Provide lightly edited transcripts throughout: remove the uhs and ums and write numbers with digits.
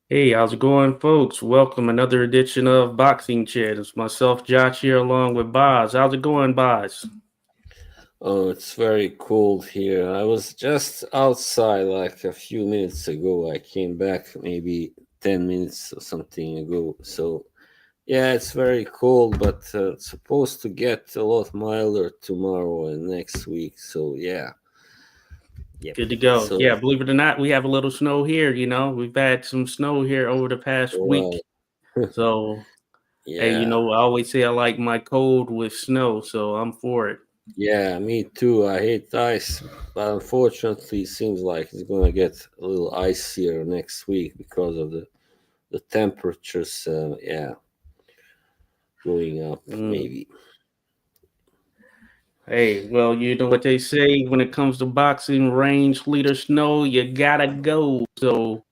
Hey, how's it going, folks? Welcome another edition of Boxing Chit. It's myself, Josh, here along with Boz. How's it going, Boz? Oh, it's very cold here. I was just outside like a few minutes ago. I came back maybe 10 minutes or something ago. So, yeah, it's very cold, but it's supposed to get a lot milder tomorrow and next week. So, yeah. Yep. Good to go. So, Yeah, believe it or not, we have a little snow here. We've had some snow here over the past wow. week. So, hey, Yeah. I always say I like my cold with snow, so I'm for it. Yeah, me too. I hate ice, but unfortunately, it seems like it's gonna get a little icier next week because of the temperatures. Yeah, going up Mm. maybe. Hey, well, you know what they say when it comes to boxing, range, leader, snow, you gotta go. So,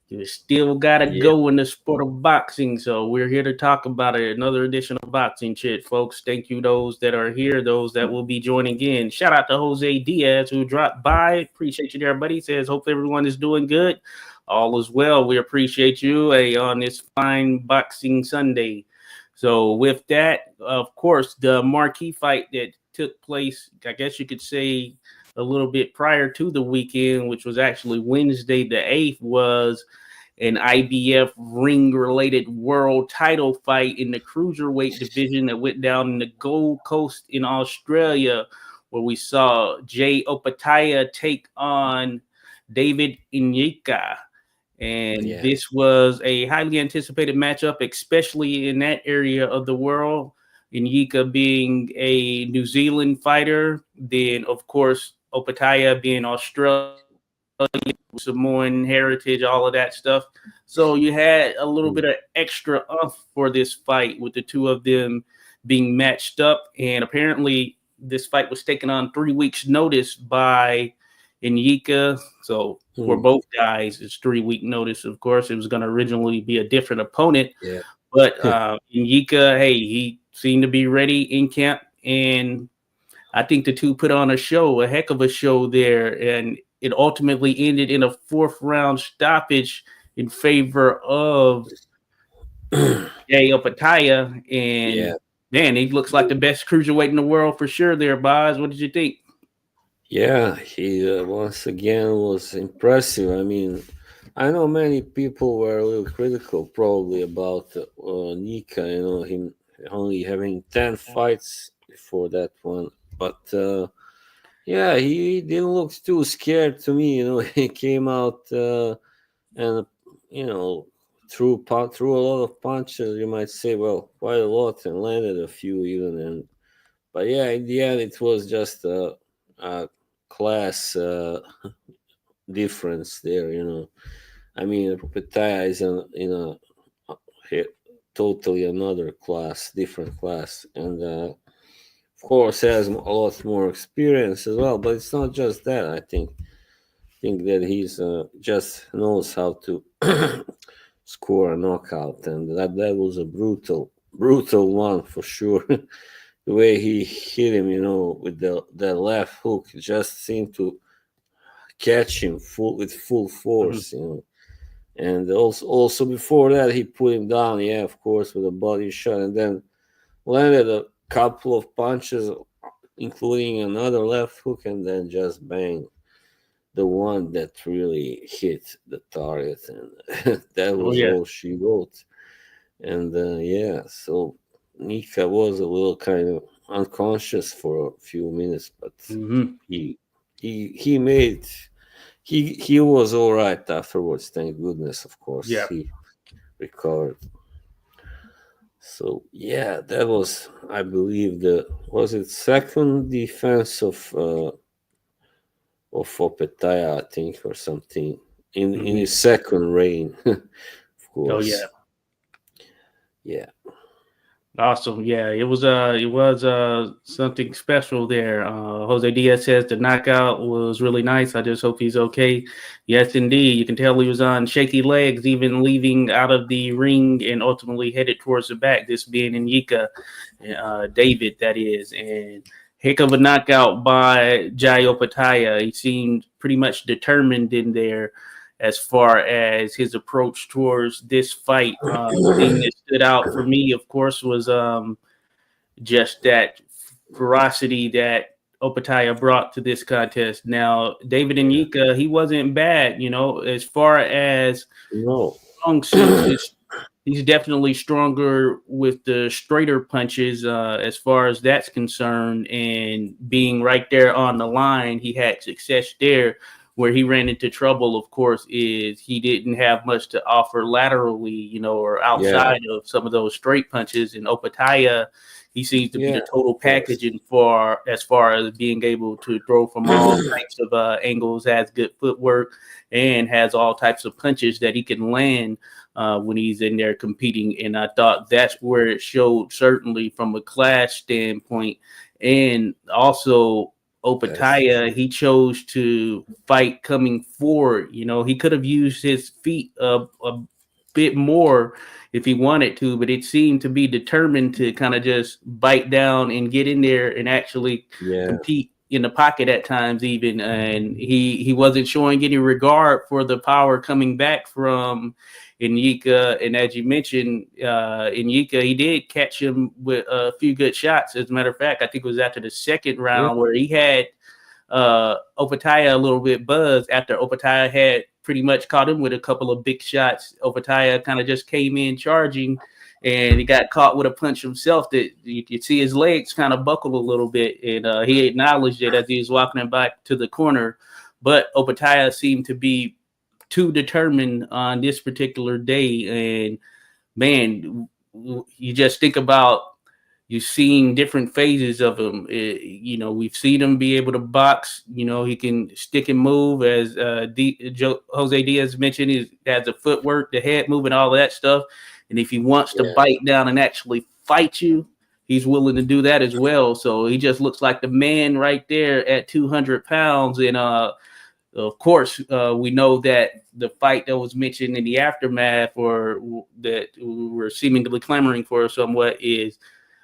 you still gotta Yeah. go in the sport of boxing. So we're here to talk about it. Another edition of Boxing Chit, folks. Thank you those that are here, those that will be joining in. Shout out to Jose Diaz who dropped by. Appreciate you there, buddy. Says hope everyone is doing good. All is well. We appreciate you on this fine boxing Sunday. So with that, of course, the marquee fight that took place, I guess you could say a little bit prior to the weekend, which was actually Wednesday the 8th, was an IBF ring related world title fight in the cruiserweight division that went down in the Gold Coast in Australia, where we saw Jai Opetaia take on David Nyika. And Yeah. this was a highly anticipated matchup, especially in that area of the world. Nyika being a New Zealand fighter, then, of course, Opetaia being Australia, Samoan heritage, all of that stuff. So you had a little bit of extra umph for this fight with the two of them being matched up. And apparently, this fight was taken on 3 weeks' notice by Nyika. So for Mm, both guys, it's 3 week notice. Of course, it was going to originally be a different opponent, yeah. but Nyika, hey, he seemed to be ready in camp, and I think the two put on a show, a heck of a show there, and it ultimately ended in a fourth round stoppage in favor of Jai Opetaia. yeah. And man, he looks like the best cruiserweight in the world for sure. There, Boz. What did you think? Yeah. He once again was impressive. I mean, I know many people were a little critical probably about Nika. Him only having 10 fights before that one, but. Yeah, he didn't look too scared to me. He came out and threw a lot of punches. You might say, well, quite a lot, and landed a few even. But yeah, in the end, it was just a class difference there. I mean, Opetaia is he- totally another class, different class, and of course has a lot more experience as well. But it's not just that. I think that he's just knows how to score a knockout, and that was a brutal one for sure. The way he hit him, with the left hook, just seemed to catch him full Mhm. force. And also before that, he put him down, yeah, of course, with a body shot, and then landed a couple of punches, including another left hook, and then just bang, the one that really hit the target, and that Oh was yeah. all she wrote. And yeah, so Nika was a little kind of unconscious for a few minutes, but Hmm. he he made he was all right afterwards. Thank goodness, of course, Yeah. he recovered. So yeah, that was, I believe, the was it second defense of Opetaia, I think, or something, in Hmm. his second reign, of Oh yeah. course. Yeah, Awesome. Yeah, it was something special there. Jose Diaz says the knockout was really nice. I just hope he's okay. Yes, indeed. You can tell he was on shaky legs, even leaving out of the ring and ultimately headed towards the back. This being in Yika, David, that is, and heck of a knockout by Jai Opetaia. He seemed pretty much determined in there. as far as his approach towards this fight. Thing that stood out for me, of course, was just that ferocity that Opetaia brought to this contest. Now, David Nyika, he wasn't bad, as far as No. strong suits. He's definitely stronger with the straighter punches as far as that's concerned. And being right there on the line, he had success there. Where he ran into trouble, of course, is he didn't have much to offer laterally, or outside of some of those straight punches. And Opetaia, he seems to be the total package as far as being able to throw from all types of angles, has good footwork, and has all types of punches that he can land when he's in there competing. And I thought that's where it showed, certainly from a class standpoint. And also Opetaia, he chose to fight coming forward. He could have used his feet a bit more if he wanted to, but it seemed to be determined to kind of just bite down and get in there and actually compete in the pocket at times even. And he wasn't showing any regard for the power coming back from Nyika. And as you mentioned, Nyika, he did catch him with a few good shots. As a matter of fact, I think it was after the second round where he had Opetaia a little bit buzzed after Opetaia had pretty much caught him with a couple of big shots. Opetaia kind of just came in charging, and he got caught with a punch himself that you could see his legs kind of buckled a little bit, and he acknowledged it as he was walking him back to the corner. But Opetaia seemed to be too determined on this particular day, and man, you just think about, you've seen different phases of him. We've seen him be able to box. He can stick and move, as Jose Diaz mentioned. He has the footwork, the head movement, all of that stuff. And if he wants to bite down and actually fight you, he's willing to do that as well. So he just looks like the man right there at 200 pounds. And of course, we know that the fight that was mentioned in the aftermath, or that we're seemingly clamoring for somewhat, is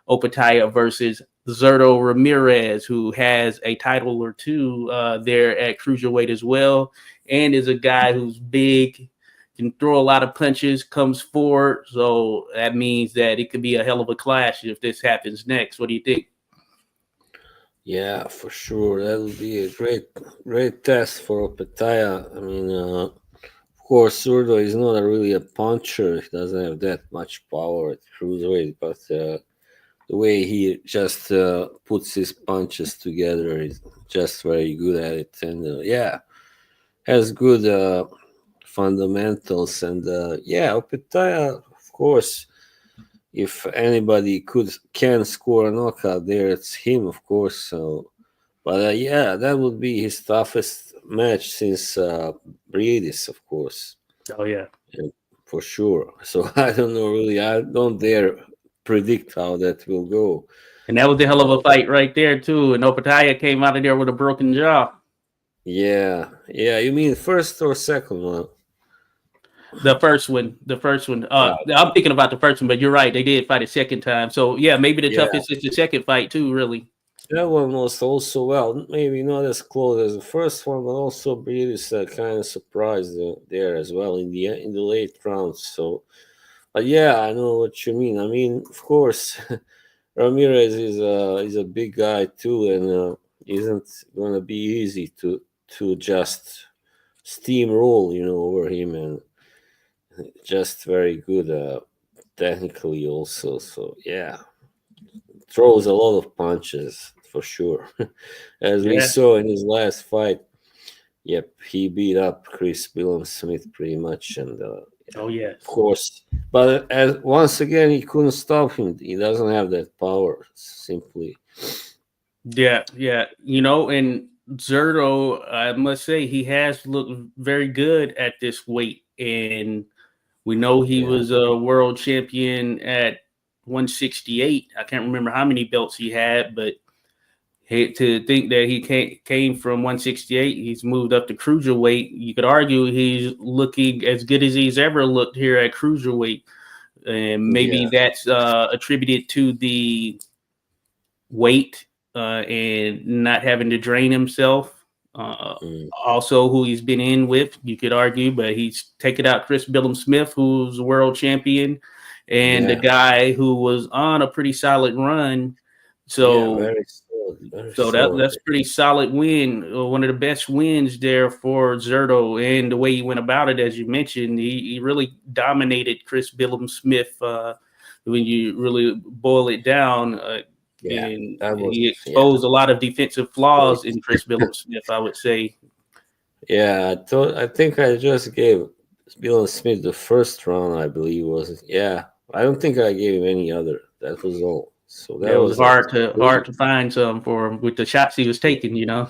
Opetaia versus Zurdo Ramirez, who has a title or two there at Cruiserweight as well, and is a guy who's big, can throw a lot of punches, comes forward. So that means that it could be a hell of a clash if this happens next. What do you think? Yeah, for sure. That would be a great test for Opetaia. I mean, of course, Zurdo is not really a puncher. He doesn't have that much power at Cruiserweight, but the way he just puts his punches together is just very good at it. And has good fundamentals. And Opetaia, of course, if anybody can score a knockout there, it's him, of course. So, but that would be his toughest match since Briedis, of course. Oh yeah, for sure. So I don't know really. I don't dare predict how that will go. And that was a hell of a fight right there too. And Opetaia came out of there with a broken jaw. Yeah. You mean first or second one? The first one. I'm thinking about the first one, but you're right. They did fight a second time. So yeah, maybe the toughest is the second fight too. Really. That one was also maybe not as close as the first one, but also Briedis kind of surprised there as well in the late rounds. So, but I know what you mean. I mean, of course, Ramirez is a big guy too, and isn't going to be easy to just steamroll, over him, and just very good technically also. So throws a lot of punches for sure, as we saw in his last fight. Yep, he beat up Chris Smith pretty much, and of course. But once again, he couldn't stop him. He doesn't have that power, simply. Yeah. And Zurdo, I must say, he has looked very good at this weight, and we know he was a world champion at 168. I can't remember how many belts he had, but to think that he came from 168, he's moved up to Cruiserweight. You could argue he's looking as good as he's ever looked here at Cruiserweight, and maybe that's attributed to the weight and not having to drain himself. Also, who he's been in with, you could argue, but he's taken out Chris Billum Smith, who's a world champion, and the guy who was on a pretty solid run. So, very solid, very so solid. that's pretty solid win. One of the best wins there for Zerto, and the way he went about it, as you mentioned, he really dominated Chris Billum Smith. When you really boil it down, and he exposed a lot of defensive flaws in Chris Billum Smith, I would say. Yeah, I think I just gave Billum Smith the first round, I believe was it. Yeah, I don't think I gave him any other. That was all. So that was hard to find some for him with the shots he was taking, you know.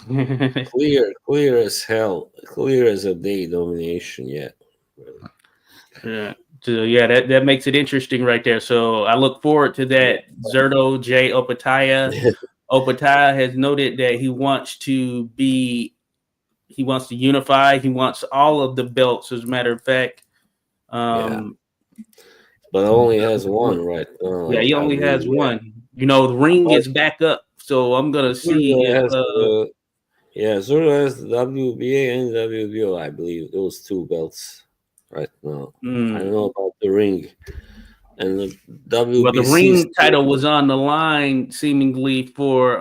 clear as hell, clear as a day domination. Yeah. Yeah. So yeah, that makes it interesting right there. So I look forward to that. Zerto Jai Opetaia. Opetaia has noted that he wants to unify. He wants all of the belts, as a matter of fact. But only has one right now. Yeah, he only has one. You know, the ring is back up, so I'm gonna see if Zero has the WBA and WBO, I believe, those two belts right now. I don't know about the ring. And the WBC. Well, the ring title was on the line seemingly for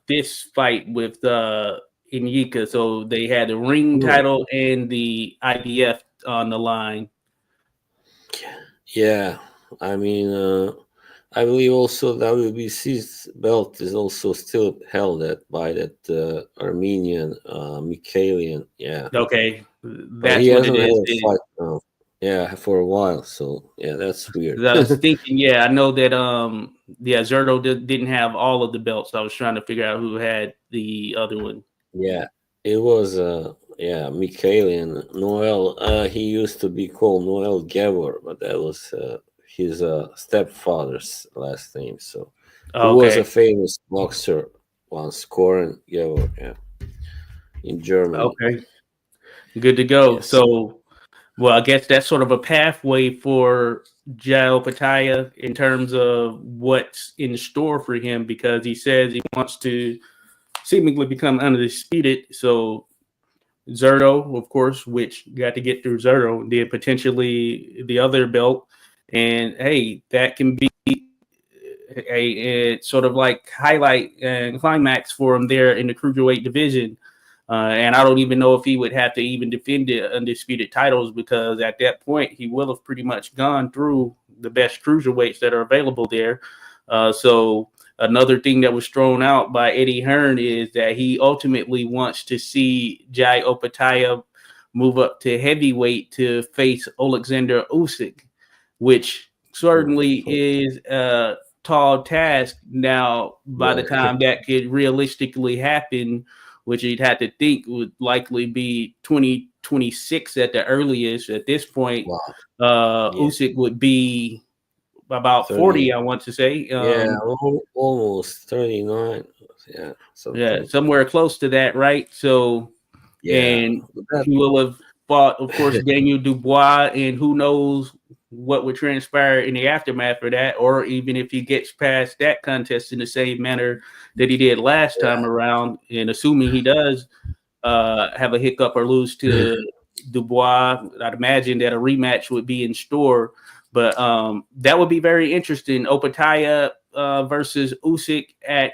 this fight with Nyika. So they had the ring title and the IBF on the line. Yeah, I mean, I believe also WBC's belt is also still held by that Armenian Mikhailian. Yeah. Okay, that's he hasn't had a fight now. Yeah, for a while. So yeah, that's weird. I was thinking, yeah, I know that Zerto didn't have all of the belts. I was trying to figure out who had the other one. Yeah, it was Mikhailian Noel. He used to be called Noel Gevor, but that was his stepfather's last name. So he was a famous boxer once, Koren Gevor, in Germany. Okay, good to go. Yes. So, well, I guess that's sort of a pathway for Jai Opetaia in terms of what's in store for him, because he says he wants to seemingly become undisputed. So Zerto, of course, which got to get through Zerto, then potentially the other belt. And hey, that can be a sort of like highlight and climax for him there in the cruiserweight division. And I don't even know if he would have to even defend the undisputed titles, because at that point he will have pretty much gone through the best cruiserweights that are available there. So another thing that was thrown out by Eddie Hearn is that he ultimately wants to see Jai Opetaia move up to heavyweight to face Alexander Usyk, which certainly is a tall task. Now, by the time that could realistically happen, which you'd have to think would likely be 2026 at the earliest. At this point, Usyk would be about 40, I want to say. Almost 39. Yeah, somewhere close to that, right? So, and he will have fought, of course, Daniel Dubois, and who knows what would transpire in the aftermath of that, or even if he gets past that contest in the same manner that he did last time around, and assuming he does have a hiccup or lose to Dubois, I'd imagine that a rematch would be in store. But that would be very interesting. Opetaia versus Usyk at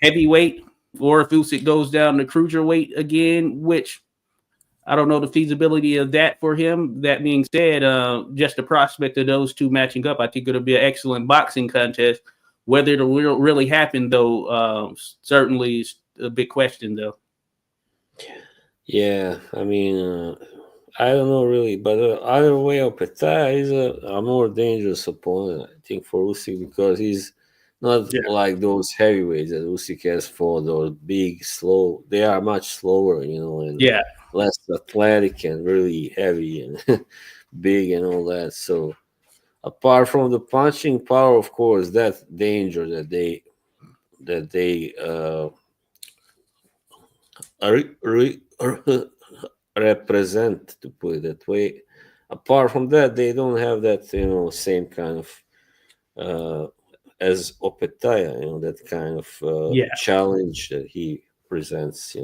heavyweight, or if Usyk goes down to cruiserweight again, which I don't know the feasibility of that for him. That being said, just the prospect of those two matching up, I think it'll be an excellent boxing contest. Whether it'll really happen, though, certainly is a big question, though. Yeah, I mean, I don't know really, but either way, Opetaia is a more dangerous opponent, I think, for Usyk, because he's not like those heavyweights that Usyk has fought, those big, slow. They are much slower, and less athletic and really heavy and big and all that. So apart from the punching power, of course, that danger that they represent, to put it that way. Apart from that, they don't have that same kind of as Opetaia, that kind of Yeah, challenge that he presents.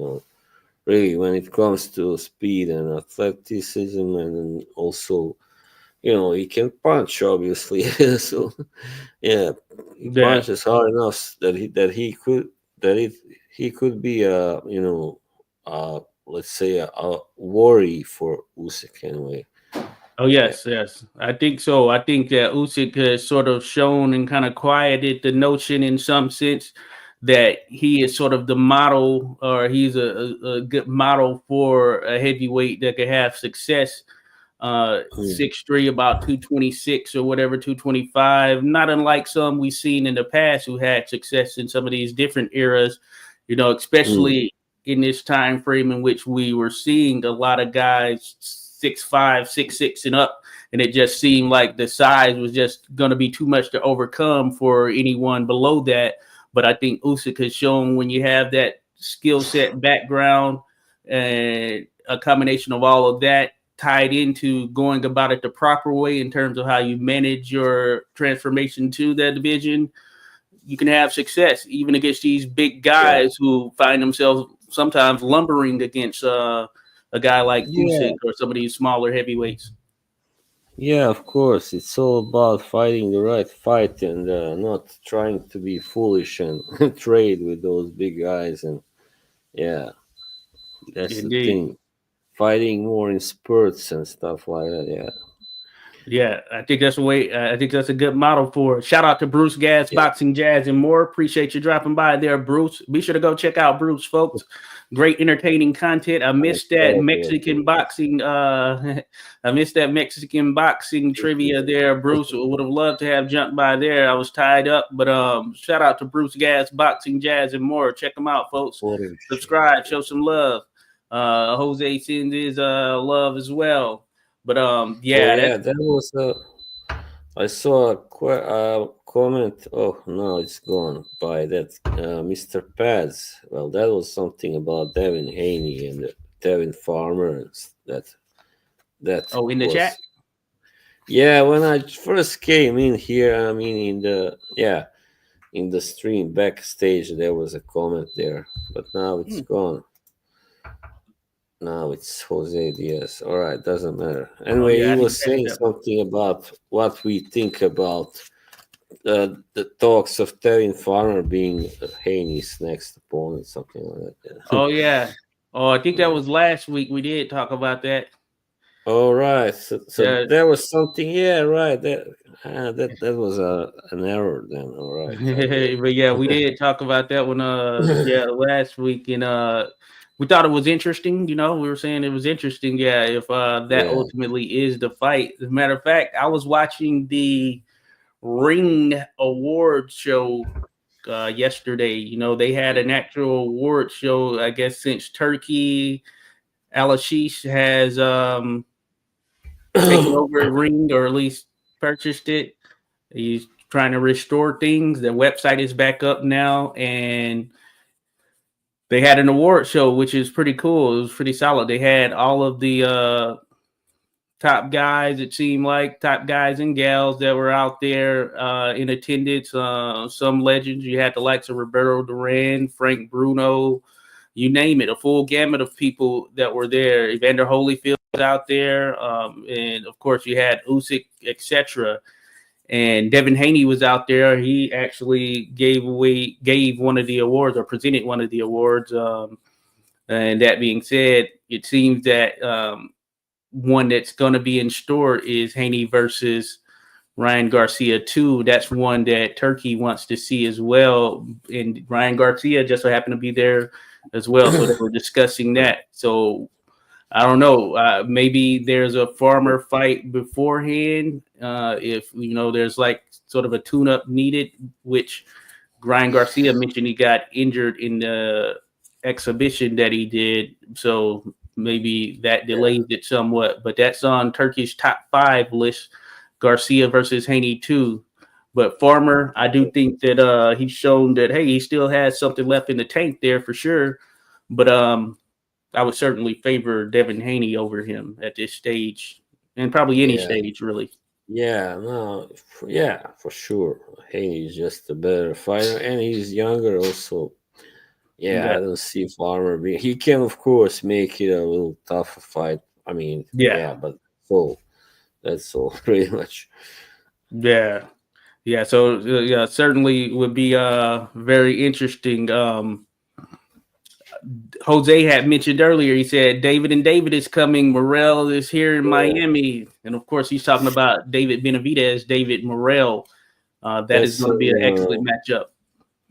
Really, when it comes to speed and athleticism, and then also, he can punch, obviously. So, yeah, he yeah. punches hard enough that he could be let's say a worry for Usyk anyway. Oh Yeah. yes, yes. I think so. I think that Usyk has sort of shown and kind of quieted the notion in some sense that he is sort of the model, or he's a good model for a heavyweight that could have success. Mm, 6'3", about 226 or whatever, 225. Not unlike some we've seen in the past who had success in some of these different eras. mm, Especially in this time frame in which we were seeing a lot of guys 6'5", 6'6", and up, and it just seemed like the size was just going to be too much to overcome for anyone below that. But I think Usyk has shown when you have that skill set background and a combination of all of that tied into going about it the proper way in terms of how you manage your transformation to that division, you can have success even against these big yeah. guys who find themselves sometimes lumbering against a guy like Yeah. Usyk or some of these smaller heavyweights. Yeah, of course. It's all about fighting the right fight and not trying to be foolish and trade with those big guys. And yeah, that's the Indeed. thing. Fighting more in spurts and stuff like that. Yeah. Yeah, I think that's a way. I think that's a good model for it. Shout out to Bruce Gas, Yeah. Boxing Jazz, and more. Appreciate you dropping by there, Bruce. Be sure to go check out Bruce, folks. Great entertaining content. I missed that Mexican boxing. I missed that Mexican boxing trivia there, Bruce. Would have loved to have jumped by there. I was tied up, but shout out to Bruce Gas, Boxing Jazz, and more. Check them out, folks. Subscribe, show some love. Jose sends his love as well. But Oh yeah, yeah, that's that was I saw a comment. Oh no, it's gone by that Mr. Pads. Well, that was something about Devin Haney and Devin Farmer and that in the chat. was. Yeah, when I first came in here, I mean, in the stream backstage, there was a comment there, but now it's Hmm. gone. Now it's Jose Diaz. All right, doesn't matter. Oh Anyway, yeah, he I didn't was catch saying that. something about what we think about the talks of Tevin Farmer being Haney's next opponent, something like that. Oh yeah. Oh, I think that was last week. We did talk about that. All right, so Yeah. there was something. Yeah, right. That was an error then. All right, I get it. But yeah, we did talk about that one. Yeah, last week, and we thought it was interesting. We were saying it was interesting. Yeah, if that Yeah. ultimately is the fight. As a matter of fact, I was watching the Ring Award show yesterday. They had an actual award show, I guess, since Turkey. Alashish has taken over Ring, or at least purchased it. He's trying to restore things. The website is back up now, and they had an award show, which is pretty cool. It was pretty solid. They had all of the top guys, it seemed like, top guys and gals that were out there in attendance. Some legends. You had the likes of Roberto Duran, Frank Bruno, you name it, a full gamut of people that were there. Evander Holyfield was out there, and of course you had Usyk, etc. And Devin Haney was out there. He actually gave one of the awards, or presented one of the awards. And that being said, it seems that one that's going to be in store is Haney versus Ryan Garcia 2. That's one that Turkey wants to see as well. And Ryan Garcia just so happened to be there as well. So they were discussing that. So I don't know. Maybe there's a farmer fight beforehand. If there's like sort of a tune-up needed, which Ryan Garcia mentioned he got injured in the exhibition that he did. So maybe that delays it somewhat. But that's on Turkey's top 5 list. Garcia versus Haney 2. But Farmer, I do think that he's shown that, hey, he still has something left in the tank there for sure. But I would certainly favor Devin Haney over him at this stage, and probably any Yeah. stage, really. Yeah, no, yeah, for sure. Haney is just a better fighter, and he's younger also. Yeah, Yeah, I don't see Farmer being. He can, of course, make it a little tougher fight. I mean, yeah, yeah, but so that's all pretty much. yeah, yeah. So yeah, certainly would be very interesting. Jose had mentioned earlier. He said David and David is coming. Morrell is here in Yeah, Miami, and of course he's talking about David Benavidez, David Morrell. That is that's going to be an excellent matchup.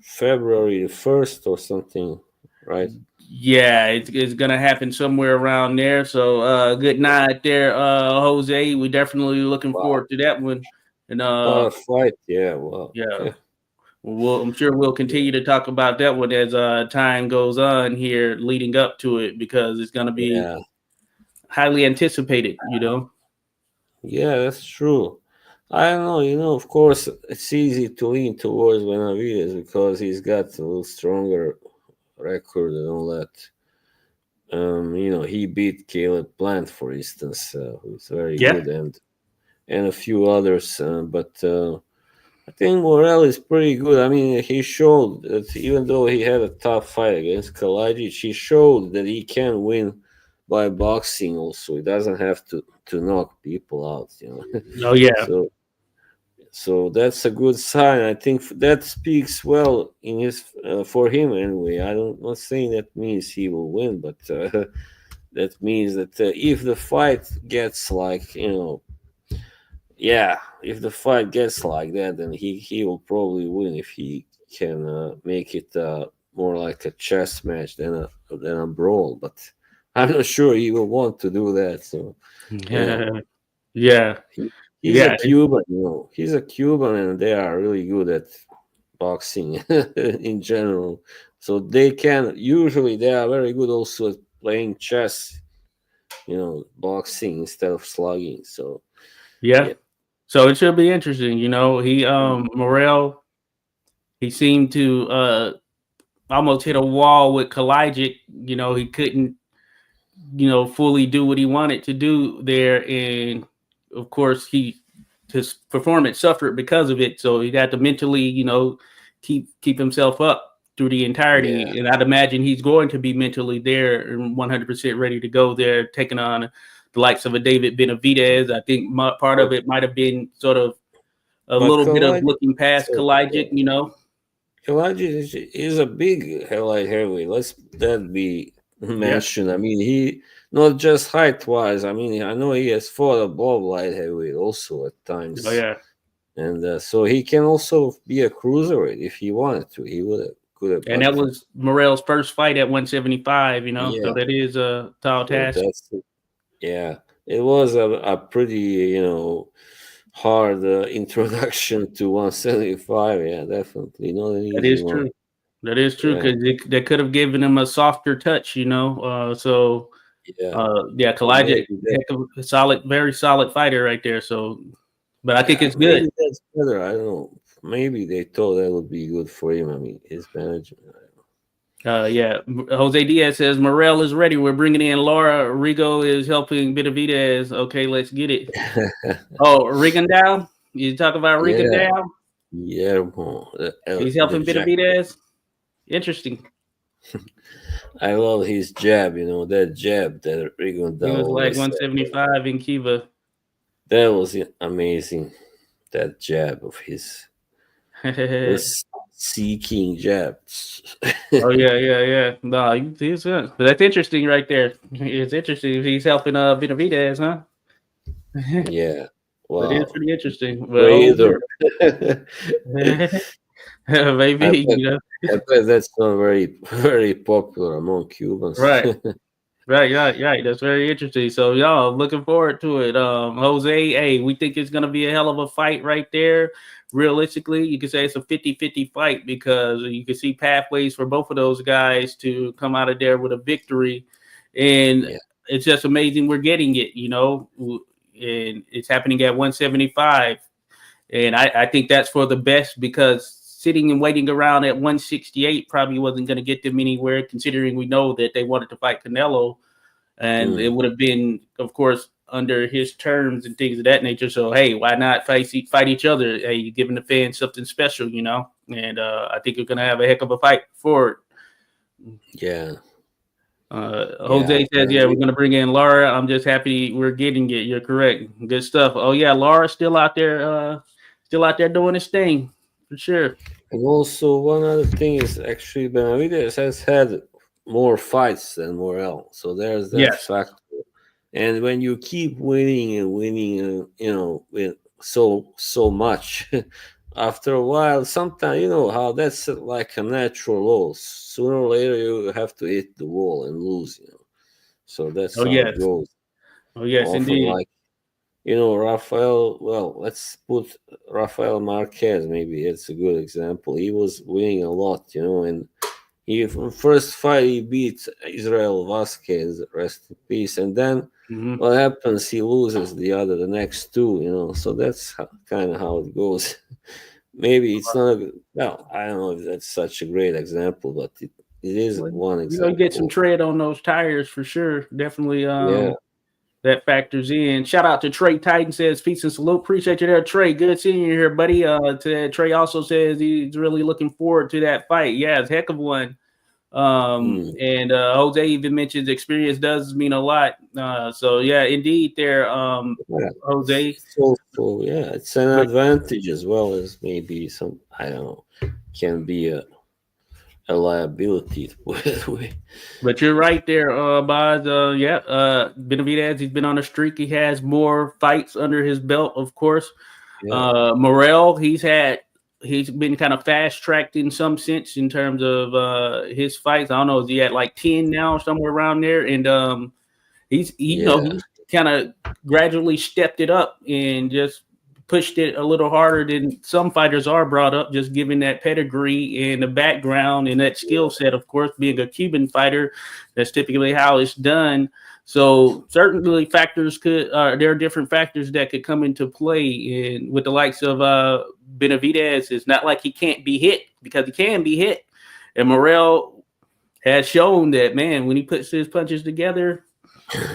February the 1st or something, right? Yeah, it's gonna happen somewhere around there. So good night there, Jose. We definitely looking Wow, forward to that one. And what a fight! Yeah, wow. yeah, I'm sure we'll continue to talk about that one as time goes on here leading up to it because it's gonna be Yeah, highly anticipated, you know. yeah, that's true. I don't know, of course, it's easy to lean towards Benavides because he's got a little stronger record and all that. He beat Caleb Plant, for instance, who's very Yeah. good, and a few others. But I think Morel is pretty good. I mean, he showed that even though he had a tough fight against Kalajic, he showed that he can win by boxing. Also, he doesn't have to knock people out. Oh yeah. So that's a good sign. I think that speaks well in his for him anyway. Not saying that means he will win, but that means that if the fight gets like yeah, if the fight gets like that, then he will probably win if he can make it more like a chess match than a brawl. But I'm not sure he will want to do that. So you know. Yeah. He, he's a Yeah. Cuban, He's a Cuban, and they are really good at boxing in general. So they are very good also at playing chess, boxing instead of slugging. So, Yeah. yeah. So it should be interesting, you know. He Morel, he seemed to almost hit a wall with Kalajic. You know, he couldn't, fully do what he wanted to do there. And of course his performance suffered because of it. So he had to mentally, keep himself up through the Yeah. entirety. And I'd imagine he's going to be mentally there and 100% ready to go there, taking on the likes of a David Benavidez. I think part of But, it might have been sort of a but little bit of Kalajic looking past also, Kalajic, you know. Kalajic is a big light heavyweight. Let's that be Yeah. mentioned. I mean, he not just height wise. I mean, I know he has fought above light heavyweight also at Oh times. yeah. And so he can also be a cruiserweight if he wanted to. He would have, could have, And but that was Morel's first fight at 175, you know. So yeah. that is a tall So task. yeah. It was a pretty hard introduction to 175. Yeah, definitely not an That easy is one. true. That is true Yeah, because they could have given him a softer touch, you know. yeah. Yeah, Or Kalajic, heck of a solid, very solid fighter right there. So, but I think it's good. maybe that's better. I don't know. Maybe they thought that would be good for him. I mean, his management. Yeah, Jose Diaz says Morel is ready. We're bringing in Laura. Rigo is helping Benavidez. Okay, let's get it. Oh, Rigondeaux. You talk about Yeah, Rigondeaux? Guillermo, He's the helping Jack. Benavidez. Interesting. I love his jab. That jab that Rigonda He was like always had. 175 in Kiva. That was amazing. That jab of his, Oh this seeking jab. yeah. No, he's good. That's interesting right there. It's interesting. He's helping Benavidez, huh? Yeah. That is Wow. pretty interesting. Well, Raider. I maybe, bet, I bet that's not very, very popular among Cubans. right. Right. That's very interesting. So y'all looking forward to it. Jose, hey, we think it's gonna be a hell of a fight right there. Realistically, you could say it's a 50-50 fight because you can see pathways for both of those guys to come out of there with a victory. And Yeah. it's just amazing we're getting it, you know, and it's happening at 175. And I think that's for the best because sitting and waiting around at 168 probably wasn't going to get them anywhere, considering we know that they wanted to fight Canelo. And it Mm. would have been, of course, under his terms and things of that nature. So hey, why not fight each other? Hey, giving the fans something special, you know. And I think we're gonna have a heck of a fight for it. Yeah. Jose says, "Yeah, we're gonna bring in Laura. I'm just happy we're getting it. You're correct. Good stuff. Oh yeah, Laura's still out there doing his thing for sure. And also, one other thing is actually Benavidez has had more fights than Morel, so there's that Yes. factor. And when you keep winning and winning, with so much, after a while, sometimes you know how that's like a natural loss. Sooner or later, you have to hit the wall and lose. So that's Oh how it yes. goes. Oh yes, Often, indeed. like Rafael. Well, let's put Rafael Marquez. Maybe it's a good example. He was winning a lot, and he first fight he beat Israel Vasquez, rest in peace, and then Hmm. what happens? He loses the next two, So that's kind of how it goes. Maybe it's not well. I don't know if that's such a great example, but it is Well, one you get some example. tread on those tires for sure. Definitely. Yeah. That factors in. Shout out to Trey Titan says, peace and salute. Appreciate you there, Trey. Good seeing you here, buddy. Trey also says he's really looking forward to that fight. Yeah, it's a heck of one. Mm. And Jose even mentions experience does mean a lot. So yeah, indeed there, Yeah. Jose. It's also, it's an But advantage as well as maybe some, I don't know, can be a liability to put it away. But you're right there, Boz. Benavidez, he's been on a streak. He has more fights under his belt, of course. Yeah. Morel, he's been kind of fast tracked in some sense in terms of his fights. I don't know, is he at like 10 now, somewhere around there? And he's kind of gradually stepped it up and just pushed it a little harder than some fighters are brought up, just given that pedigree and the background and that skill set. Of course, being a Cuban fighter, that's typically how it's done. So certainly there are different factors that could come into play. And with the likes of Benavidez, it's not like he can't be hit, because he can be hit. And Morel has shown that, man, when he puts his punches together,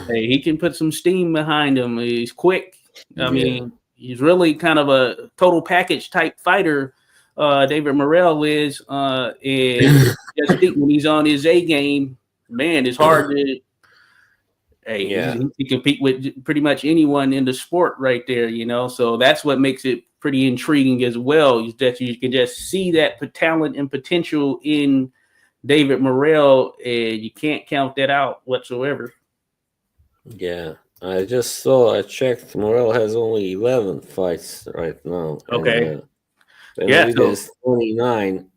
hey, he can put some steam behind him. He's quick. I mean, he's really kind of a total package type fighter. David Morel is, and just think when he's on his A game, man, it's hard to. Hey, he can compete with pretty much anyone in the sport right there, So that's what makes it pretty intriguing as well, is that you can just see that talent and potential in David Morel, and you can't count that out whatsoever. Yeah, I checked. Morel has only 11 fights right now. Okay. And Yeah, Benavidez 29.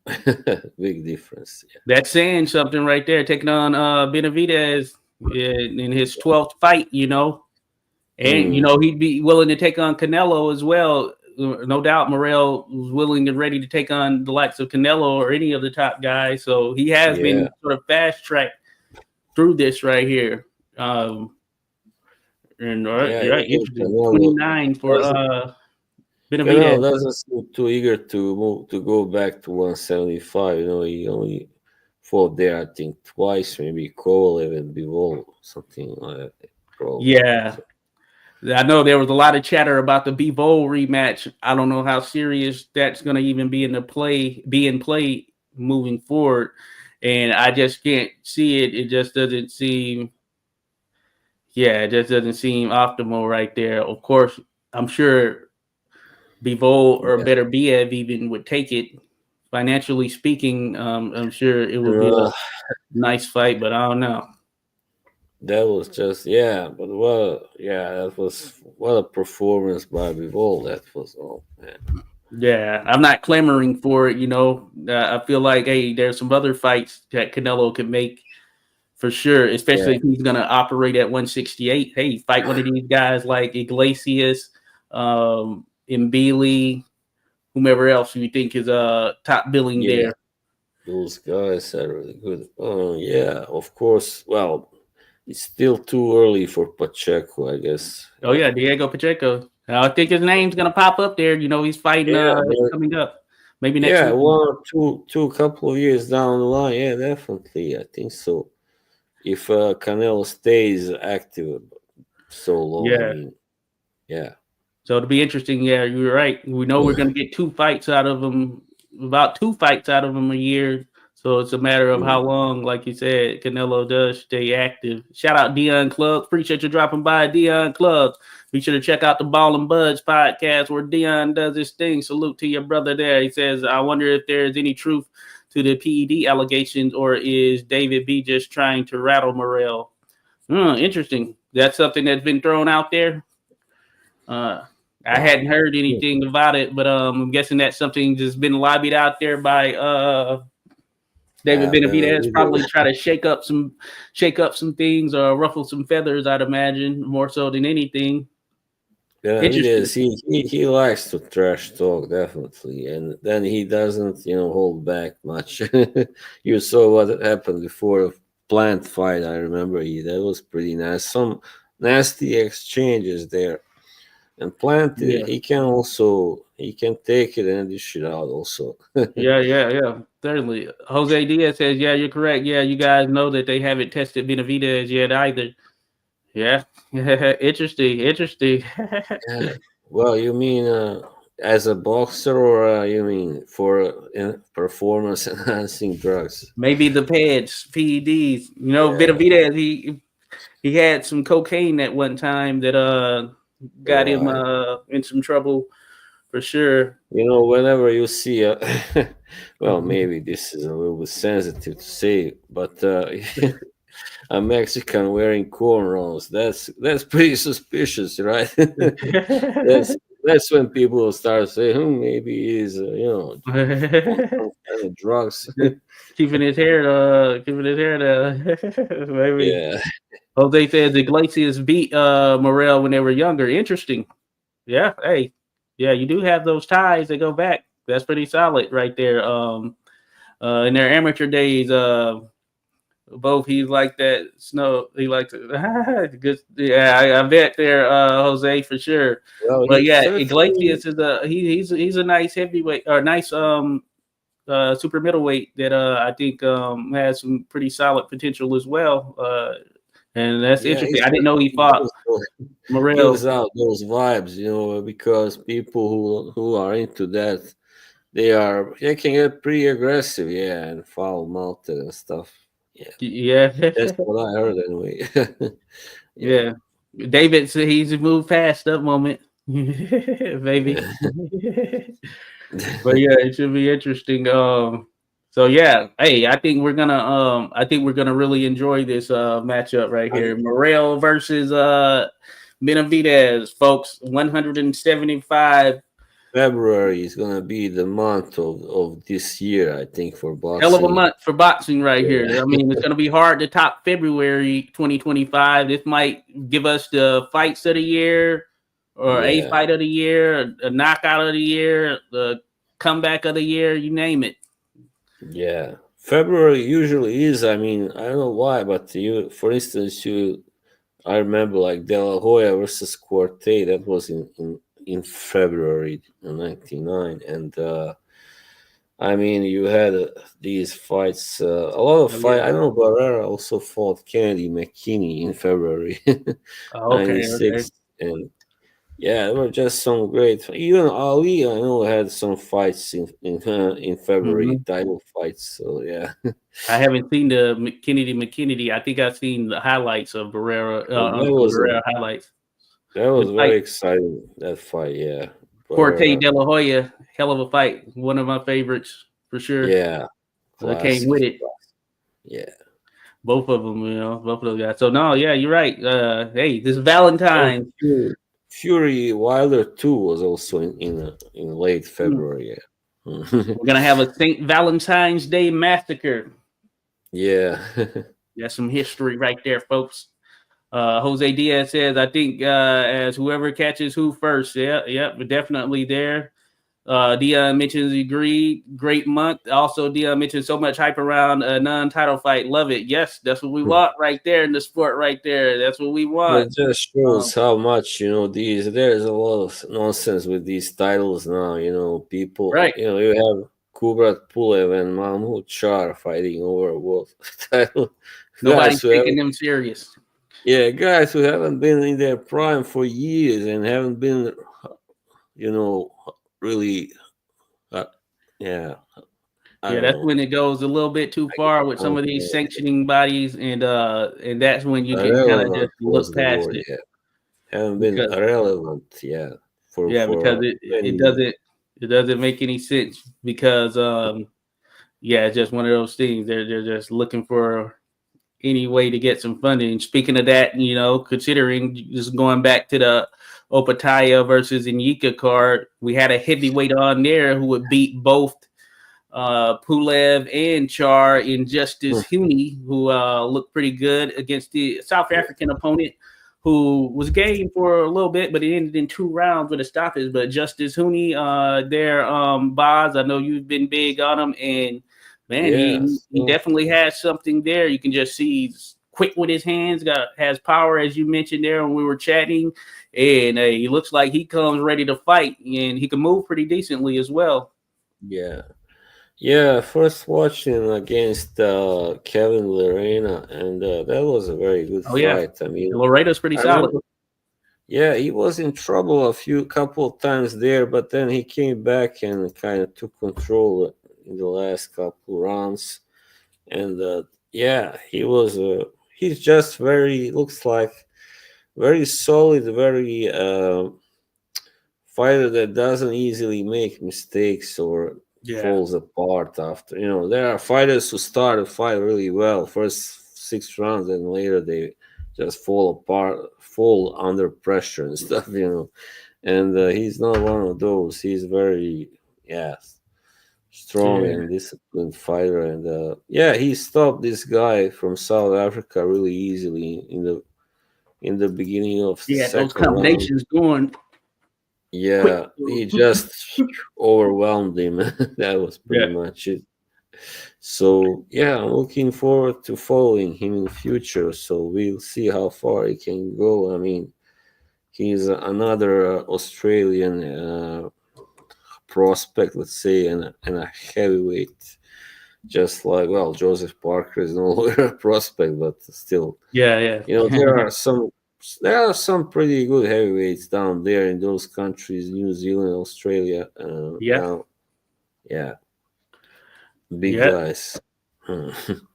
Big difference. Yeah. That's saying something right there. Taking on Benavidez in his 12th fight, and he'd be willing to take on Canelo as well. No doubt, Morel was willing and ready to take on the likes of Canelo or any of the top guys. So he has been sort of fast tracked through this right here. And interesting. 29 for Benavidez. Canelo doesn't seem too eager to go back to 175. He only fought there, I think, twice, maybe Kovalev and Bivol, something like that. Probably. Yeah. So. I know there was a lot of chatter about the Bivol rematch. I don't know how serious that's going to even be in play moving forward. And I just can't see it. It just doesn't seem. Yeah, it just doesn't seem optimal right there. Of course, I'm sure Bivol or better Biev even would take it. Financially speaking, I'm sure it would be a nice fight, but I don't know. That was just that was what a performance by Bivol. That was man. Yeah, I'm not clamoring for it. I feel like, hey, there's some other fights that Canelo could make for sure, especially if he's gonna operate at 168. Hey, fight one of these guys like Iglesias, Mbili, whomever else you think is top billing there. Those guys are really good. Oh yeah, of course. Well, it's still too early for Pacheco, I guess. Oh yeah, Diego Pacheco. I think his name's gonna pop up there. He's fighting coming up. Maybe next week. 1 or two couple of years down the line. Yeah, definitely. I think so. If Canelo stays active, so long. I Yeah. mean, yeah. So it'll be interesting. Yeah, you're right. We know we're going to get 2 fights out of them, about 2 fights out of them a year. So it's a matter of how long, like you said, Canelo does stay active. Shout out Dion Club. Appreciate you dropping by, Dion Club. Be sure to check out the Ball and Buds podcast where Dion does his thing. Salute to your brother there. He says, I wonder if there's any truth to the PED allegations, or is David B just trying to rattle Morrell? Interesting. That's something that's been thrown out there. I hadn't heard anything about it, but I'm guessing that's something just been lobbied out there by David Benavidez. Probably try to shake up some things or ruffle some feathers. I'd imagine more so than anything. Yeah, he likes to trash talk, definitely, and then he doesn't, hold back much. You saw what happened before a Plant fight. I remember that was pretty nice. Some nasty exchanges there. And Plant, he can take it and dish it out also. Yeah. Certainly. Jose Diaz says, yeah, you're correct. Yeah, you guys know that they haven't tested Benavidez yet either. Yeah. Interesting. Yeah. Well, you mean as a boxer, or you mean for performance enhancing drugs? Maybe the PEDs. Benavidez, he had some cocaine at one time that got him in some trouble for sure. Whenever you see well, maybe this is a little bit sensitive to say, but a Mexican wearing cornrows, that's pretty suspicious, right? that's when people start saying, maybe he's on some kind of drugs. keeping his hair maybe. Yeah. Jose says Iglesias beat Morrell when they were younger. Interesting. Yeah, hey. Yeah, you do have those ties that go back. That's pretty solid right there. In their amateur days, both he's like that snow. He likes it. Good. Yeah, I bet there, Jose, for sure. Well, but yeah, Iglesias is he's a nice heavyweight or nice super middleweight that I think has some pretty solid potential as well. And that's interesting. I didn't know he fought Morrell. Gives out those vibes, because people who are into that, they can get pretty aggressive, and foul mouthed and stuff. Yeah, that's what I heard anyway. yeah. David said he's moved past that moment, baby. But yeah, it should be interesting. So yeah, hey, I think we're gonna really enjoy this matchup right here. Morrell versus Benavidez, folks. 175. February is gonna be the month of this year, I think, for boxing. Hell of a month for boxing right here. I mean, it's gonna be hard to top February 2025. This might give us the fights of the year, or a fight of the year, a knockout of the year, the comeback of the year, you name it. Yeah, February usually is. I mean, I don't know why, but for instance, I remember like De La Hoya versus Corte. That was in February '99, and I mean, you had these fights, a lot of fights. I know Barrera also fought Kennedy McKinney in February '96, and there were just some great. Even Ali, I know, had some fights in February, title fights. So yeah, I haven't seen the McKinney. I think I've seen the highlights of Barrera. Barrera highlights. That was very exciting, that fight. Yeah, Corte De La Hoya, hell of a fight. One of my favorites for sure. Yeah, I came with it. Yeah, both of them, both of those guys. So no, yeah, you're right. Hey, this Valentine. Fury Wilder 2 was also in late February. We're gonna have a St. Valentine's Day massacre. Yeah, that's some history right there, folks. Jose Diaz says, I think as whoever catches who first. Yeah, but definitely there. Dion mentions agreed. Great month. Also, Dion mentioned so much hype around a non-title fight. Love it. Yes, that's what we want right there in the sport right there. That's what we want. It just shows how much, there's a lot of nonsense with these titles now, people, right. You have Kubrat Pulev and Mahmoud Shah fighting over a world title. Nobody's taking them serious. Yeah, guys who haven't been in their prime for years and haven't been, you know, really, uh, yeah, I Yeah, don't that's know. when it goes a little bit too far with some of these sanctioning bodies, and that's when you can kind of Irrelevant just look was the past word. it Yeah, haven't been because irrelevant. Yeah, because for many it years. doesn't make any sense because yeah, it's just one of those things. They're just looking for any way to get some funding. Speaking of that, considering just going back to the Opetaia versus Nyika card, we had a heavyweight on there who would beat both Pulev and Char in Hmm. Justice Huni, who looked pretty good against the South Yeah, African opponent, who was game for a little bit, but it ended in 2 rounds with a stoppage. But Justice Huni, there, Boz, I know you've been big on him, and man, yeah. he So, definitely has something there. You can just see he's quick with his hands, has power, as you mentioned there when we were chatting, and he looks like he comes ready to fight, and he can move pretty decently as well. yeah. Yeah, first watching against Kevin Lorena, and that was a very good Oh yeah, fight. I mean, Laredo's pretty I solid. remember, yeah, he was in trouble couple of times there, but then he came back and kind of took control in the last couple rounds, and yeah, he's just very looks like very solid, very fighter that doesn't easily make mistakes or Yeah, falls apart after. There are fighters who start a fight really well, first 6 rounds, and later they just fall apart, fall under pressure and stuff. And he's not one of those. He's very, yeah, strong yeah, and disciplined fighter. And yeah, he stopped this guy from South Africa really easily in the beginning of the yeah. Those second round. combinations going quick. Yeah, he just overwhelmed him. That was pretty Yeah, much it. So yeah, I'm looking forward to following him in the future. So we'll see how far he can go. I mean, he's another Australian prospect, let's say, and a heavyweight. Just like, well, Joseph Parker is no longer a prospect, but still, yeah, there yeah, are some pretty good heavyweights down there in those countries, New Zealand, Australia. yeah, Now, yeah, big yeah. guys. Hmm.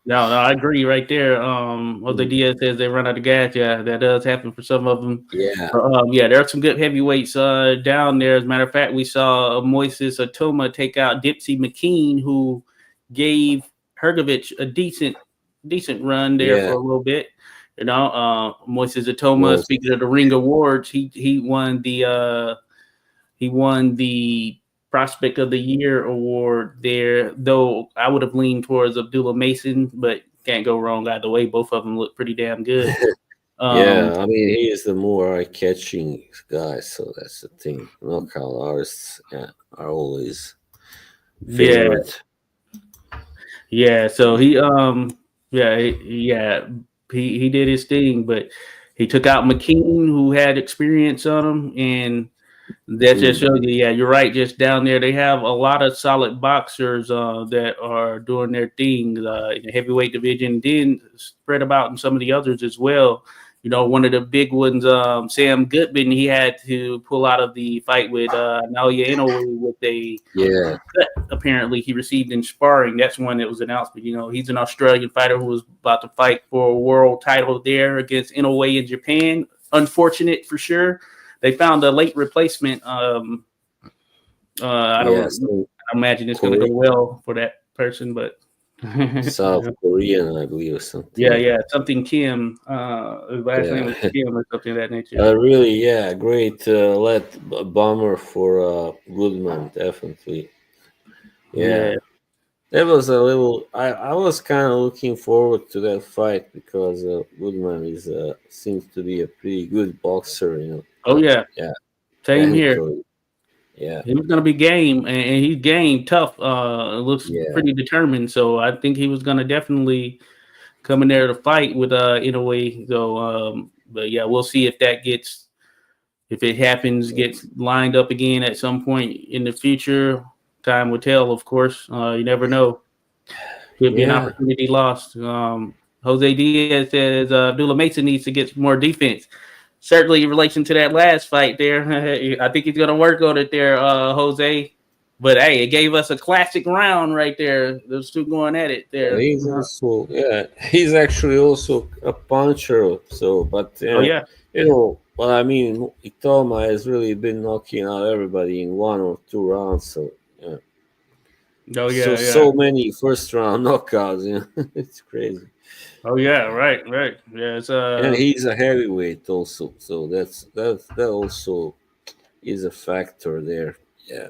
No, I agree right there. What the Diaz says they run out of gas. Yeah, that does happen for some of them. Yeah, Yeah, there are some good heavyweights down there. As a matter of fact, we saw Moises Atoma take out Dipsy McKean, who gave Hergovich a decent run there for yeah, a little bit. Moises Atoma. most, Speaking of the Ring Awards, he won the Prospect of the Year award there, though I would have leaned towards Abdullah Mason, but can't go wrong either way. Both of them look pretty damn good. Um, yeah. I mean, he is the more eye-catching guy, so that's the thing. Knockout artists, yeah, are always yeah, favorite. yeah. So yeah, he did his thing, but he took out McKean, who had experience on him, and that just Mm. shows you, yeah, you're right. Just down there, they have a lot of solid boxers that are doing their thing in the heavyweight division, then spread about in some of the others as well. One of the big ones, Sam Goodman, he had to pull out of the fight with Naoya Inoue with a Yeah, cut. Apparently, he received in sparring. That's one that was announced. But he's an Australian fighter who was about to fight for a world title there against Inoue in Japan. Unfortunate for sure. They found a late replacement. I yeah. don't So imagine it's going to Korea, go well for that person, but South Korean, I believe, or something yeah, like yeah, that. something Kim. His last name was Yeah. Kim or something of that nature. Really, yeah, great bummer for Goodman, definitely. Yeah, Yeah, that was a little. I was kind of looking forward to that fight because Goodman seems to be a pretty good boxer, oh but yeah, yeah, same here. technically, yeah, He was going to be game, and he's game tough. Looks yeah, pretty determined, so I think he was going to definitely come in there to fight with in a way. So, but yeah, we'll see if it happens, gets lined up again at some point in the future. Time will tell, of course. You never know. Could be an yeah, opportunity lost. Jose Diaz says Abdullah Mason needs to get more defense. Certainly, in relation to that last fight there, I think he's going to work on it there, Jose. But hey, it gave us a classic round right there. Those two going at it there. He's also, he's actually also a puncher. So, but Oh yeah, well, I mean, Itoma has really been knocking out everybody in 1 or 2 rounds. So, yeah. oh So yeah, yeah. so many first round knockouts. It's crazy. Oh yeah, right, right. Yeah, it's And he's a heavyweight also, so that also is a factor there. Yeah,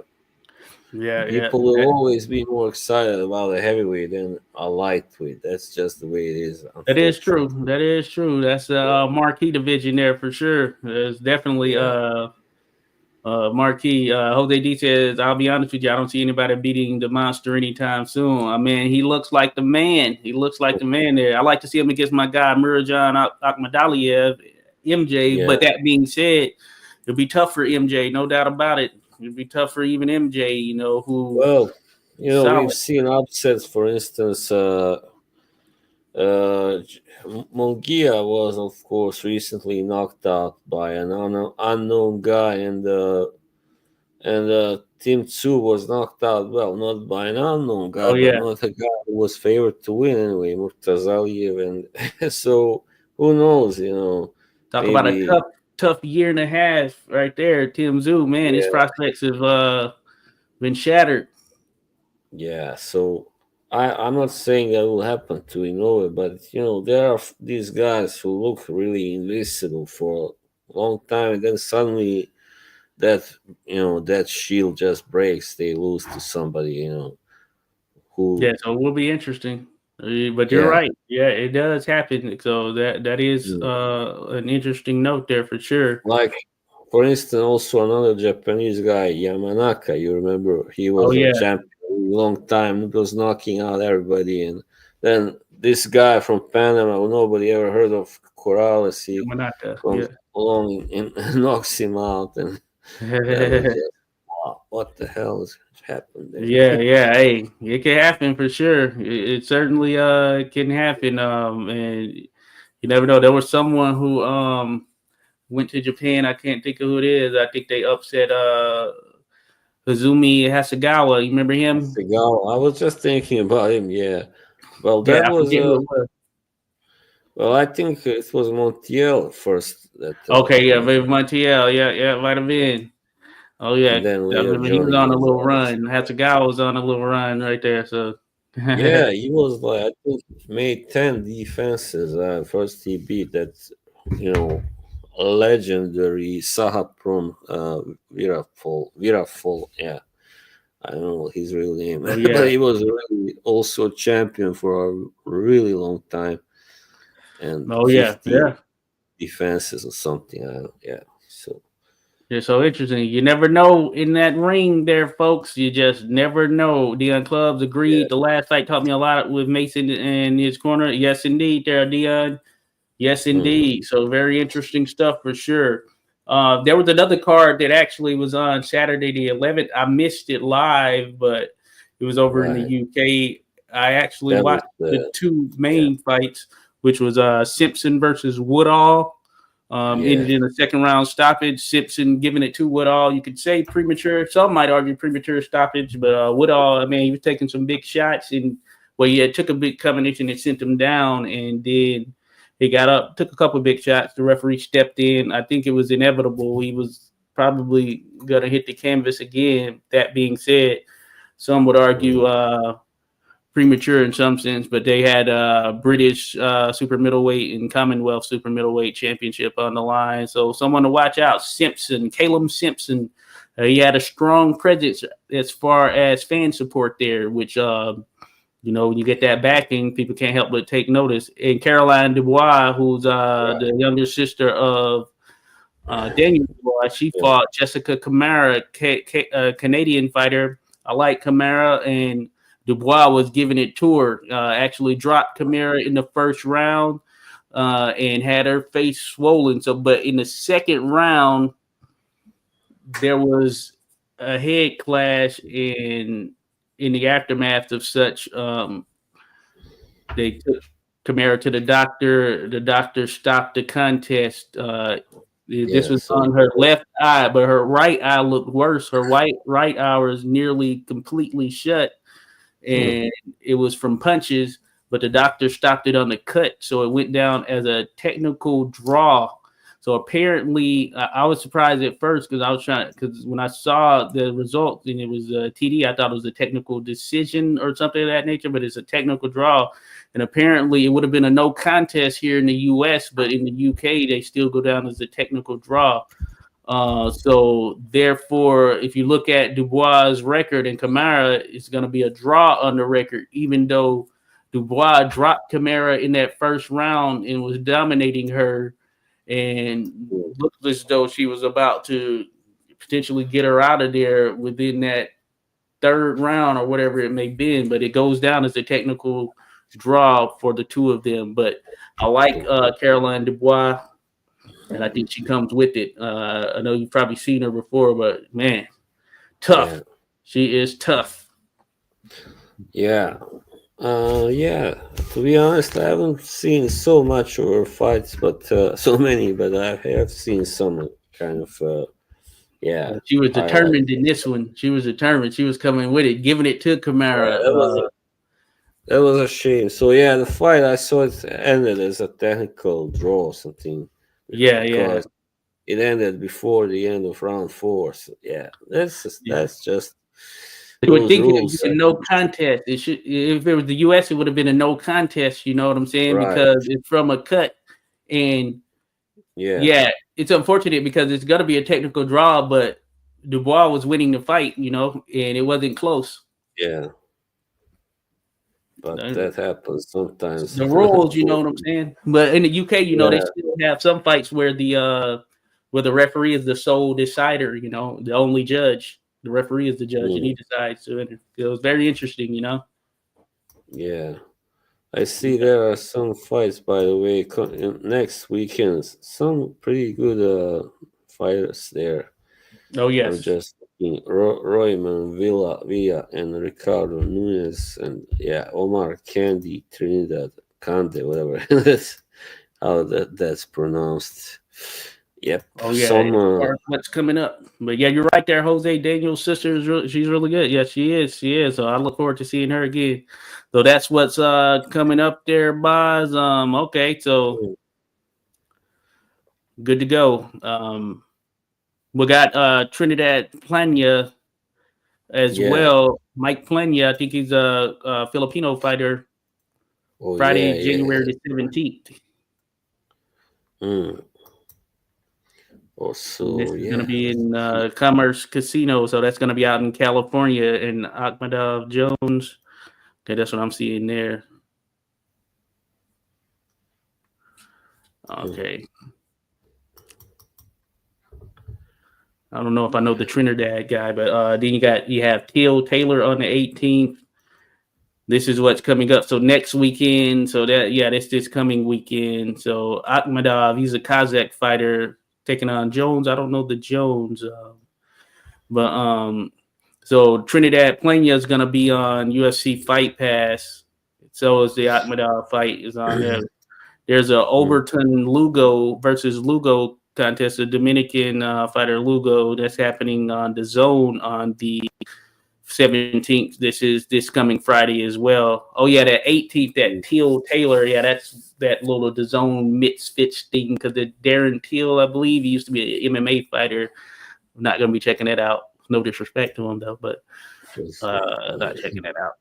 yeah, yeah. people will always be more excited about a heavyweight than a lightweight. That's just the way it is, That is true. unfortunately. That is true. That's the marquee division there for sure. It's definitely Yeah, marquee. Jose D says, "I'll be honest with you. I don't see anybody beating the monster anytime soon. I mean, he looks like the man. He looks like the man there. I like to see him against my guy Murajan Akhmadaliev, MJ. yeah. But that being said, it'll be tough for MJ, no doubt about it. It'll be tough for even MJ. You know who Well, we've solid. seen upsets. For instance, Munguia was, of course, recently knocked out by an unknown guy, and Team 2 was knocked out, well, not by an unknown guy, Oh but yeah, not a guy who was favored to win anyway, Murtazaliev. And so who knows, talk about a maybe, tough year and a half right there. Tim Zoo, man, his yeah, prospects have been shattered. yeah. So I'm not saying that will happen to Inoue, but, there are these guys who look really invincible for a long time, and then suddenly that shield just breaks, they lose to somebody, who, Yeah, so it will be interesting. But you're yeah. right. Yeah, it does happen. So that is Mm. an interesting note there for sure. Like, for instance, also another Japanese guy, Yamanaka. You remember he Oh was a yeah, champion a long time. He was knocking out everybody, and then this guy from Panama, who nobody ever heard of, Corrales, he Yamanaka. comes Yeah. along and knocks him out, and that was just wow, what the hell has happened Yeah, there? yeah. Hey, it can happen for sure. It certainly can happen. And you never know. There was someone who went to Japan. I can't think of who it is. I think they upset Hazumi Hasegawa. You remember him? Seagal, I was just thinking about him. Yeah, well, Yeah, that I was forget who it was. well, I think it was Montiel first that Okay, yeah, Viv Montiel. Yeah, yeah, might have been. Oh yeah, and then I later remember he was Johnny on a little Gonzalez. run. Hasegawa was on a little run right there. So Yeah, he was like, I think he made 10 defenses. First he beat that, you know, legendary Sahaprom Virafol. Yeah, I don't know his real name, oh but yeah, he was really also champion for a really long time and oh yeah, 50 yeah. defenses or something. Yeah, so Yeah, so interesting. You never know in that ring there, folks. You just never know. Dion Clubs yeah. agreed. The last fight taught me a lot with Mason in his corner. Yes, indeed, there, Dion. Yes, Mhm. indeed. So very interesting stuff for sure. There was another card that actually was on Saturday the 11th. I missed it live, but it was over in the Right. UK. I actually That was watched the two yeah, main fights, which was Simpson versus Woodall. yeah, Ended in a second round stoppage. Simpson giving it to Woodall. You could say premature. Some might argue premature stoppage, but Woodall, I mean, he was taking some big shots and well, yeah, took a big combination and sent him down, and then he got up, took a couple of big shots. The referee stepped in. I think it was inevitable. He was probably gonna hit the canvas again. That being said, some would argue mhm, premature in some sense, but they had British super middleweight and Commonwealth super middleweight championship on the line. So someone to watch out. Simpson, Caleb Simpson. He had a strong presence as far as fan support there, which when you get that backing, people can't help but take notice. And Caroline Dubois, who's right, the younger sister of Daniel Dubois, she yeah, fought Jessica Camara, Canadian fighter. I like Camara, and Dubois was giving it to her. Actually dropped Camara in the first round and had her face swollen. So, but in the second round, there was a head clash in the aftermath of such. They took Camara to the doctor. The doctor stopped the contest. This was So on her left eye, but her right eye looked worse. Her right eye was nearly completely shut, and it was from punches. But the doctor stopped it on the cut, so it went down as a technical draw. So apparently, I was surprised at first because when I saw the result and it was TD, I thought it was a technical decision or something of that nature, but it's a technical draw. And apparently, it would have been a no contest here in the U.S., but in the U.K., they still go down as a technical draw. So therefore, if you look at Dubois' record and Camara, it's going to be a draw on the record, even though Dubois dropped Camara in that first round and was dominating her and looked as though she was about to potentially get her out of there within that third round or whatever it may be. But it goes down as a technical draw for the two of them. But I like Caroline Dubois, and I think she comes with it. I know you've probably seen her before, but man, tough. Yeah. She is tough. Yeah. Yeah, to be honest, I haven't seen so much of her fights, but so many, but I have seen some kind of, yeah. She was determined in this one. She was determined. She was coming with it, giving it to Camara. That was a shame. So, yeah, the fight, I saw it ended as a technical draw or something. Yeah. It ended before the end of round 4. So, yeah, that's just... You would think it would be a no contest. It should, if it was the U.S., it would have been a no contest. You know what I'm saying? Right. Because it's from a cut, and yeah, it's unfortunate because it's going to be a technical draw. But Dubois was winning the fight, you know, and it wasn't close. Yeah, but that happens sometimes. The rules, you know what I'm saying? But in the UK, you know, they still have some fights where the referee is the sole decider. You know, the only judge. The referee is the judge, and he decides to enter. It was very interesting, you know? Yeah. I see there are some fights, by the way, next weekend. Some pretty good fighters there. Oh, yes. I'm just looking. Royman, Villa, and Ricardo Nunes, and Omar Candy, Trinidad, Cande, whatever. That's how that's pronounced. Yep. Oh yeah. What's coming up? But yeah, you're right there. Jose Daniel's sister she's really good. Yeah, she is. So I look forward to seeing her again. So that's what's coming up there, boys. Okay, so good to go. We got Trinidad Plania as well. Mike Plania, I think he's a Filipino fighter. Friday, January the 17th. Also, this is going to be in Commerce Casino, so that's going to be out in California. And Akhmadov Jones, okay, that's what I'm seeing there. Okay, I don't know if I know the Trinidad guy, but then you have Teal Taylor on the 18th. This is what's coming up. So next weekend, that's this coming weekend. So Akhmadov, he's a Kazakh fighter. Taking on Jones. I don't know the Jones. So Trinidad Plania is going to be on UFC Fight Pass. So is the Akhmadov fight is on there. There's a Overton Lugo versus Lugo contest, a Dominican fighter Lugo that's happening on the Zone on the 17th. This is this coming Friday as well. Oh yeah, that 18th, that Teal Taylor. Yeah, that's that little the Zone misfits thing because the Darren Teal, I believe, he used to be an MMA fighter. I'm not gonna be checking that out. No disrespect to him though, but not checking that out.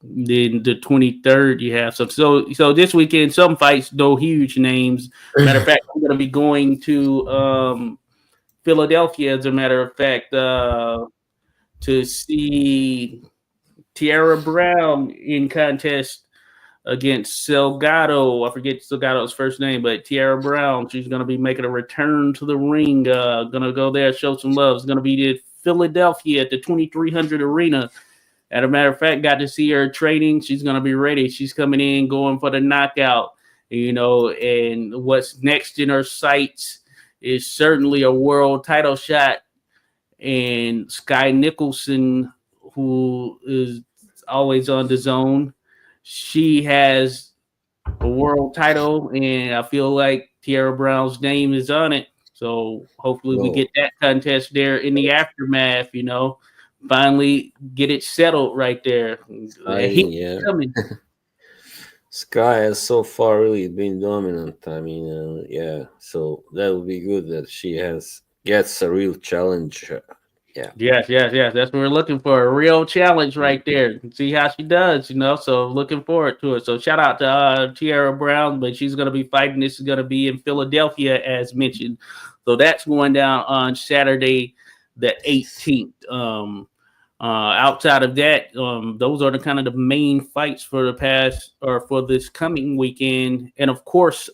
Then the 23rd, you have some. So this weekend, some fights, no huge names. Matter of fact, I'm gonna be going to Philadelphia. As a matter of fact. To see Tiara Brown in contest against Salgado. I forget Salgado's first name, but Tiara Brown. She's going to be making a return to the ring. Going to go there, show some love. It's going to be in Philadelphia at the 2300 Arena. As a matter of fact, got to see her training. She's going to be ready. She's coming in, going for the knockout. You know, and what's next in her sights is certainly a world title shot. And Sky Nicholson, who is always on the Zone, she has a world title, and I feel like Tiara Brown's name is on it. So hopefully we get that contest there in the aftermath. Finally get it settled right there. Yeah. Coming. Sky has so far really been dominant. I mean, yeah. So that would be good that she gets a real challenge. Yeah. Yes. That's what we're looking for. A real challenge right there. See how she does, So looking forward to it. So shout out to Tiara Brown, but she's going to be fighting. This is going to be in Philadelphia, as mentioned. So that's going down on Saturday, the 18th. Outside of that, those are the kind of the main fights for the past or for this coming weekend. And of course,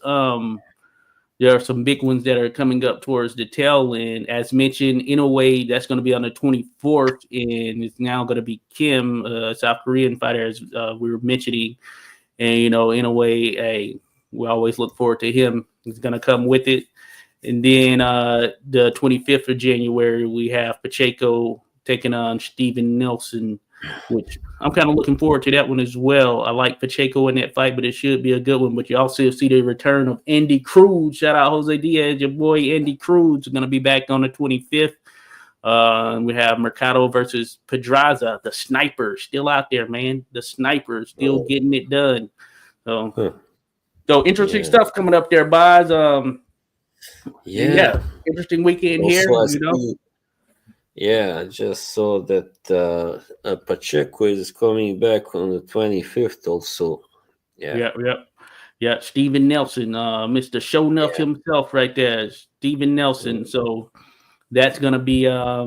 there are some big ones that are coming up towards the tail end. As mentioned, in a way, that's going to be on the 24th, and it's now going to be Kim, South Korean fighter, as we were mentioning. And, in a way, we always look forward to him. He's going to come with it. And then the 25th of January, we have Pacheco taking on Steven Nelson, which I'm kind of looking forward to that one as well. I like Pacheco in that fight, but it should be a good one. But you also see the return of Andy Cruz. Shout out Jose Diaz, your boy Andy Cruz is going to be back on the 25th. We have Mercado versus Pedraza, the sniper, still out there, man. The sniper still getting it done. So interesting stuff coming up there, Boz. Yeah, interesting weekend also, here. Yeah, I just saw that Pacheco is coming back on the 25th also. Yeah. Steven Nelson, Mr. Show Enough himself right there. Steven Nelson. So that's gonna be a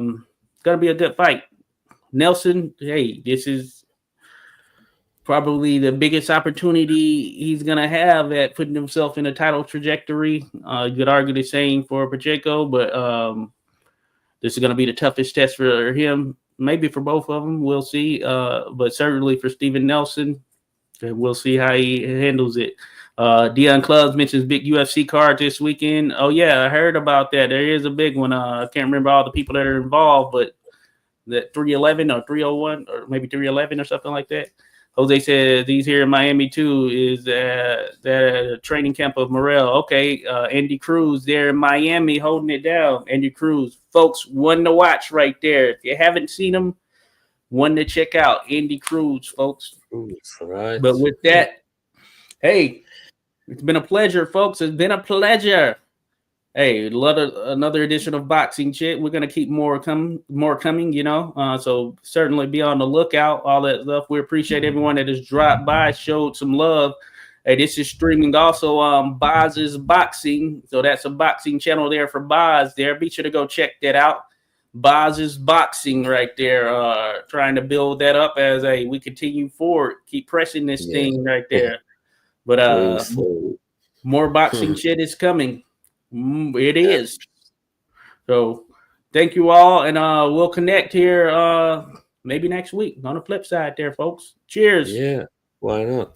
good fight. Nelson, hey, this is probably the biggest opportunity he's gonna have at putting himself in a title trajectory. You could argue the same for Pacheco, but this is going to be the toughest test for him, maybe for both of them. We'll see. But certainly for Steven Nelson, we'll see how he handles it. Dion Clubs mentions big UFC card this weekend. Oh, yeah, I heard about that. There is a big one. I can't remember all the people that are involved, but that 311 or 301 or maybe 311 or something like that. Jose says he's here in Miami too. Is the training camp of Morrell? Okay, Andy Cruz there in Miami holding it down. Andy Cruz, folks, one to watch right there. If you haven't seen him, one to check out. Andy Cruz, folks. Right. But with that, hey, it's been a pleasure, folks. It's been a pleasure. Hey, another edition of Boxing Chit. We're gonna keep more coming. So certainly be on the lookout. All that stuff. We appreciate everyone that has dropped by, showed some love. Hey, this is streaming also on Boz's Boxing. So that's a boxing channel there for Boz. There, be sure to go check that out. Boz's Boxing right there. Trying to build that up as we continue forward. Keep pressing this thing right there. But more Boxing Chit is coming. It is. So thank you all, and we'll connect here maybe next week on the flip side there, folks. Cheers. Yeah, why not?